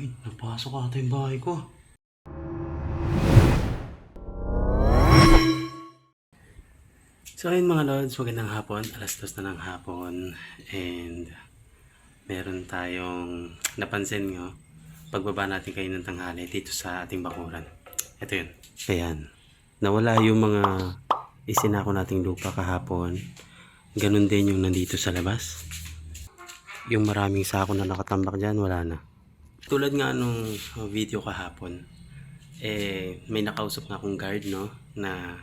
Ay, napasok ata yung bahay ko. So ayun mga lods, magandang hapon. Alas 2 na ng hapon. And meron tayong napansin nyo. Pagbaba natin kayo ng tanghali dito sa ating bakuran. Ito yun. Ayan. Nawala yung mga isinako nating lupa kahapon. Ganun din yung nandito sa labas. Yung maraming sako na nakatambak dyan, wala na. Tulad nga nung video kahapon, may nakausap na akong guard, no, na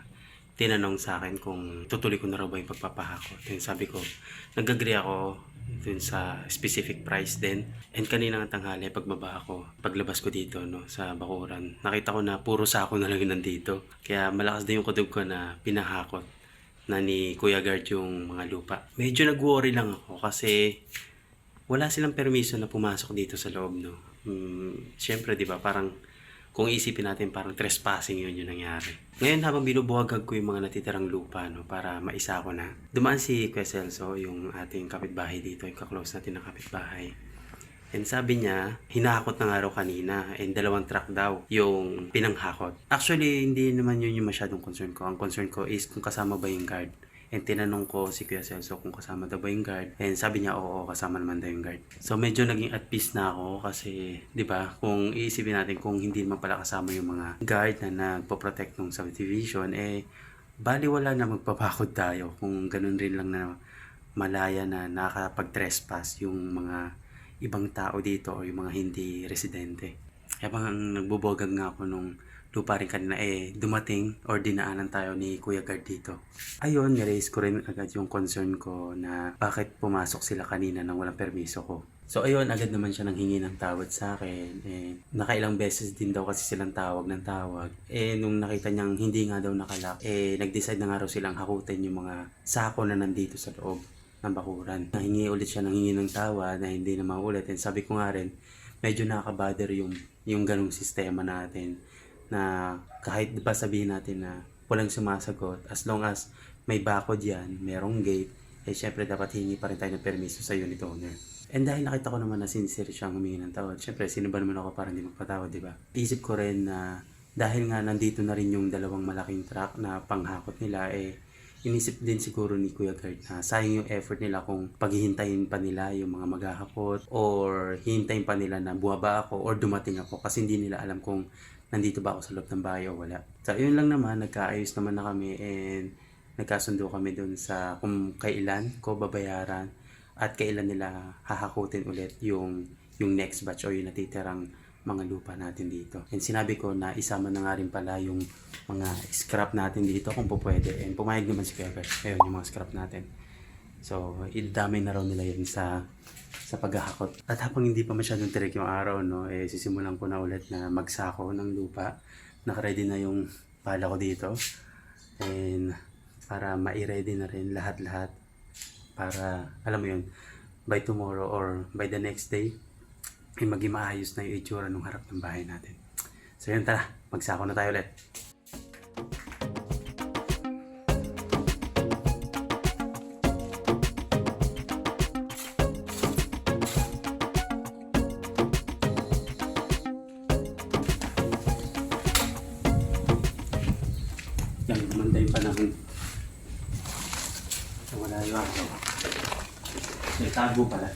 tinanong sa akin kung tutuloy ko na raw ba yung pagpapahakot. And sabi ko, nag-agree ako dun sa specific price din. And kanina ng tanghali, pagbaba ako, paglabas ko dito, no, sa bakuran, nakita ko na puro sako na lang yun nandito. Kaya malakas din yung kutob ko na pinahakot na ni Kuya Guard yung mga lupa. Medyo nag-worry lang ako kasi wala silang permiso na pumasok dito sa loob, no. Siyempre, di ba, parang kung isipin natin parang trespassing yun yung nangyari. Ngayon habang binubuhagag ko yung mga natitirang lupa, no, para maisa ko na, dumaan si Kuya Celso, yung ating kapitbahay dito, yung kaklose natin ng kapitbahay. And sabi niya, hinahakot na nga raw kanina and 2 truck daw yung pinanghakot. Actually, hindi naman yun yung masyadong concern ko. Ang concern ko is kung kasama ba yung guard. And tinanong ko si Kuya Celso kung kasama daw ba yung guard. And sabi niya, oo, kasama naman daw yung guard. So medyo naging at peace na ako kasi, di ba, kung iisipin natin kung hindi naman pala kasama yung mga guard na nagpo-protect ng subdivision, baliwala na magpapakod tayo kung ganun rin lang na malaya na nakakapag-trespass yung mga ibang tao dito o yung mga hindi residente. Kaya bang nagbubogag nga ako nung lupa rin kanina, dumating or dinaanan tayo ni Kuya Guard dito. Ayun, niraise ko rin agad yung concern ko na bakit pumasok sila kanina nang walang permiso ko. So ayun, agad naman siya nang hingi ng tawad sa akin. Nakailang beses din daw kasi silang tawag ng tawag. Nung nakita niyang hindi nga daw nakalak, nag-decide na nga raw silang hakutin yung mga sako na nandito sa loob ng bakuran. Nahingi ulit siya ng hingi ng tawad na hindi na maulit. And sabi ko nga rin, medyo nakaka-bother yung ganung sistema natin na kahit ba sabihin natin na walang sumasagot, as long as may bakod yan, merong gate, syempre dapat hingi pa rin tayo ng permiso sa unit owner. And dahil nakita ko naman na sincere siyang humingi ng tawad, syempre sino ba naman ako para hindi magpatawad, di ba? Isip ko rin na dahil nga nandito na rin yung 2 malaking truck na panghakot nila, inisip din siguro ni Kuya Guard na sayang yung effort nila kung paghihintayin pa nila yung mga maghahakot or hihintayin pa nila na buwaba ako or dumating ako kasi hindi nila alam kung nandito ba ako sa loob ng bahay o wala. So yun lang naman, nagkaayos naman na kami and nagkasundo kami dun sa kung kailan ko babayaran at kailan nila hahakutin ulit yung next batch o yung natitirang mga lupa natin dito. And sinabi ko na isama na nga rin pala yung mga scrap natin dito kung po pwede. And pumayag naman si Kuya Guard. Ayun yung mga scrap natin. So, idamay na raw nila yun sa paghahakot. At habang hindi pa masyadong tirik yung araw, no, sisimulan ko na ulit na magsako ng lupa. Nakaready na yung pala ko dito. And para ma-ready na rin lahat-lahat. Para, alam mo yun, by tomorrow or by the next day, maging maayos na yung itsura ng harap ng bahay natin. So yun, tara, magsako na tayo ulit. Yan, kumanda yung panahon. So wala yung ako. May tago pala.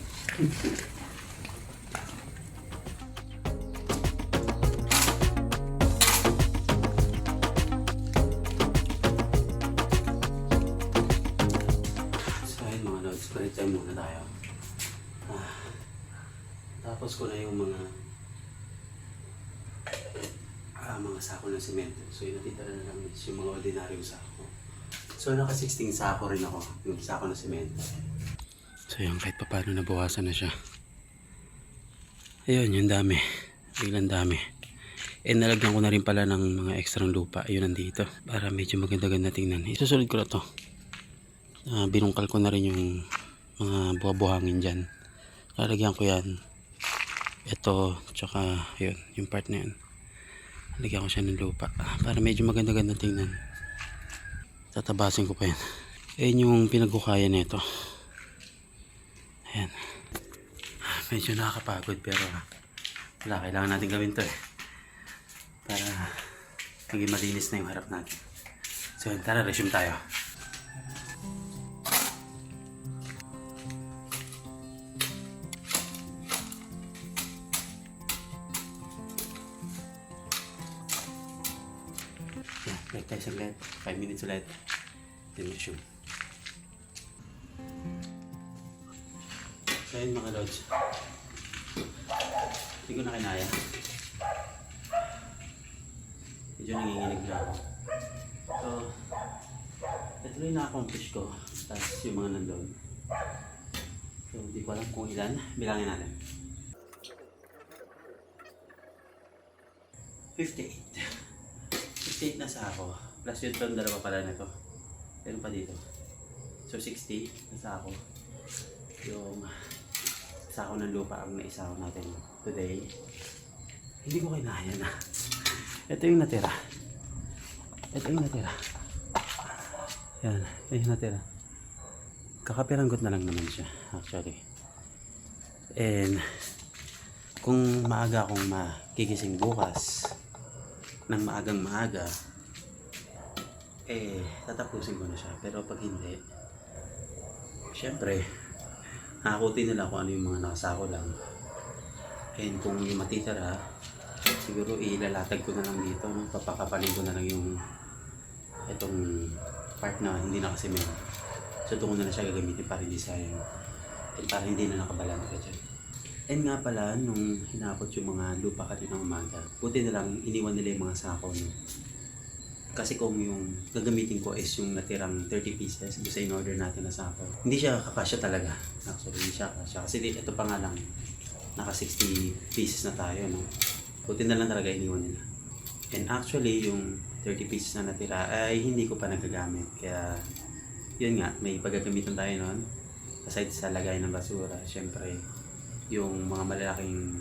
Balik tayo muna tayo. Tapos ko na yung mga sako ng semento. So yung natitira na lang is yung mga ordinaryong sako. So naka 16 sako rin ako, yung sako ng semento. So yung kahit pa paano nabawasan na siya. Ayun, yung dami. Biglang dami. Nalagyan ko na rin pala ng mga extra lupa. Ayun nandito. Para medyo maganda-ganda tingnan. Isusunod ko na to. Binungkal ko na rin yung mga buha-buhangin dyan. Lalagyan ko yan. Ito, tsaka yun, yung part na yun. Lalagyan ko siya ng lupa. Para medyo maganda-ganda tingnan. Tatabasin ko pa yan. Ayun yung pinagkukaya nito. Ayan. Medyo nakakapagod pero Wala, kailangan natin gawin to eh. Para maging malinis na yung harap natin. So yun, tara, resume tayo. Yan, break tayo saglit. 5 minutes ulit. Then resume. So yun mga lods. Hindi ko na kinaya. Medyo nanginginig na ako. So, ito na yung na-accomplish ko. Tapos yung mga nandun. So, hindi ko alam kung ilan. Bilangin natin. 58 na sa ako. Plus yun itong dalawa pala na ito. Meron pa dito. So, 60 na sa ako. Yung sako ng lupa ang naisako natin today. Hindi ko kinaya na. Ito yung natira. Yan, ito yung natira. Kakapiranggot na lang naman siya, actually. And, kung maaga akong makigising bukas, ng maagang-maaga, tatapusin ko na siya. Pero pag hindi, syempre, nakakutin nila kung ano yung mga nakasako lang. And kung yung matitira, siguro ilalatag ko na lang dito, no? Papakapalin ko na lang yung itong part na hindi nakasimento. So doon ko na siya gagamitin para hindi sayang. And para hindi na nakabalanta dyan. And nga pala, nung hinapot yung mga lupa kanina umaga, buti na lang iniwan nila yung mga sako. No? Kasi kung yung gagamitin ko is yung natirang 30 pieces doon sa in-order natin na sako, hindi siya kakasya talaga. Actually, hindi siya kakasya. Kasi ito pa nga lang, naka 60 pieces na tayo. No? Buti na lang talaga iniwan nila. And actually, yung 30 pieces na natira ay hindi ko pa nagagamit. Kaya, yun nga, may paggagamitan tayo nun. Aside sa lagay ng basura, syempre, yung mga malalaking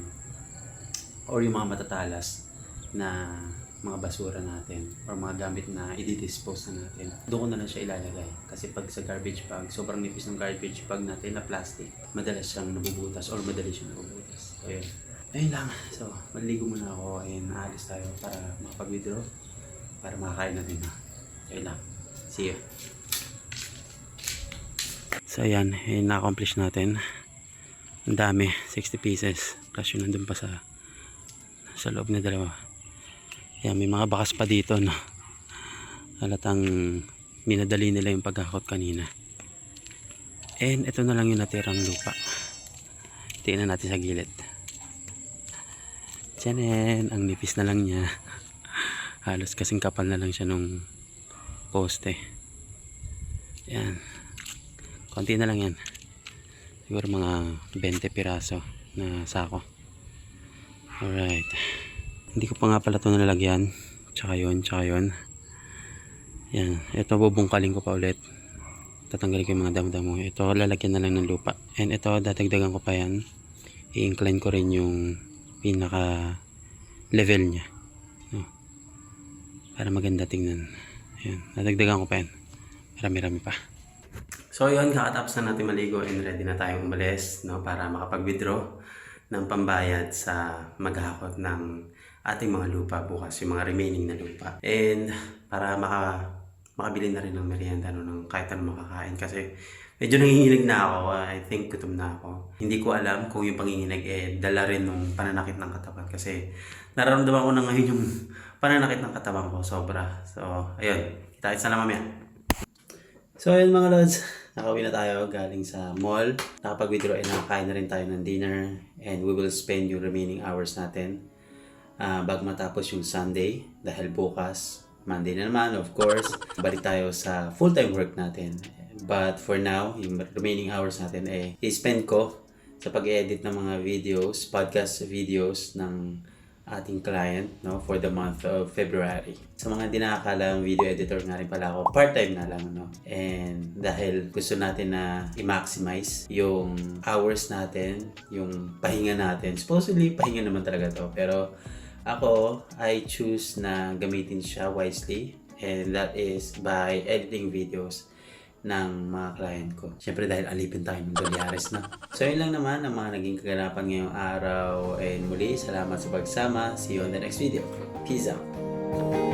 or yung mga matatalas na mga basura natin or mga gamit na i-dispose na natin, doon ko na lang siya ilalagay. Kasi pag sa garbage bag, sobrang nipis ng garbage bag natin na plastic, madalas siyang nabubutas or madalas siyang nabubutas. So, yun. Ayun lang. So, maligo muna ako and aalis tayo para makapag-withdraw para makakain natin na. Ayun lang. See you. So, ayan. Na-accomplish natin. Ang dami. 60 pieces. Plus yun nandun pa sa loob na dalawa. Ayan, may mga bakas pa dito, no? Halatang minadali nila yung paghakot kanina. And ito na lang yung natirang lupa. Tingnan natin sa gilid. Tiyanen, ang nipis na lang niya. Halos kasing kapal na lang siya nung poste. Yan. Konti na lang yan. Siguro mga 20 piraso na sako. Alright. Hindi ko pa nga pala ito nalalagyan. Tsaka yun. Yan. Ito bubungkalin ko pa ulit. Tatanggalin ko yung mga damo-damo. Ito lalagyan na lang ng lupa. And ito dadagdagan ko pa yan. I-incline ko rin yung pinaka level niya. No? Para maganda tingnan. Yan. Dadagdagan ko pa yan. Marami-rami pa. So yun, kakatapos na natin maligo and ready na tayong umalis, no, para makapag-withdraw ng pambayad sa maghahakot ng ating mga lupa bukas, yung mga remaining na lupa. And para makabili na rin ng merienda, no, ng kahit anong makakain. Kasi medyo nanginginig na ako. I think gutom na ako. Hindi ko alam kung yung panginginig dala rin ng pananakit ng katawan. Kasi nararamdaman ko na ngayon yung pananakit ng katawan ko. Sobra. So, ayun. Kita-kits na lang mamaya. So, ayun mga lods. Nakauwi na tayo galing sa mall. Nakapag-withdraw and nakakain na rin tayo ng dinner. And we will spend yung remaining hours natin bago matapos yung Sunday. Dahil bukas, Monday na naman, of course. Balik tayo sa full-time work natin. But for now, yung remaining hours natin i-spend ko sa pag-edit ng mga videos, podcast videos ng ating client, no, for the month of February. Sa mga hindi nakakalam, video editor nga rin pala ako. Part-time na lang, no? And dahil gusto natin na i-maximize yung hours natin, yung pahinga natin. Supposedly, pahinga naman talaga to. Pero ako, I choose na gamitin siya wisely. And that is by editing videos. ng mga client ko. Siyempre dahil alipin tayo ng dolyares na. So yun lang naman ang mga naging kaganapan ngayong araw. And muli, salamat sa pagsama. See you on the next video. Peace out.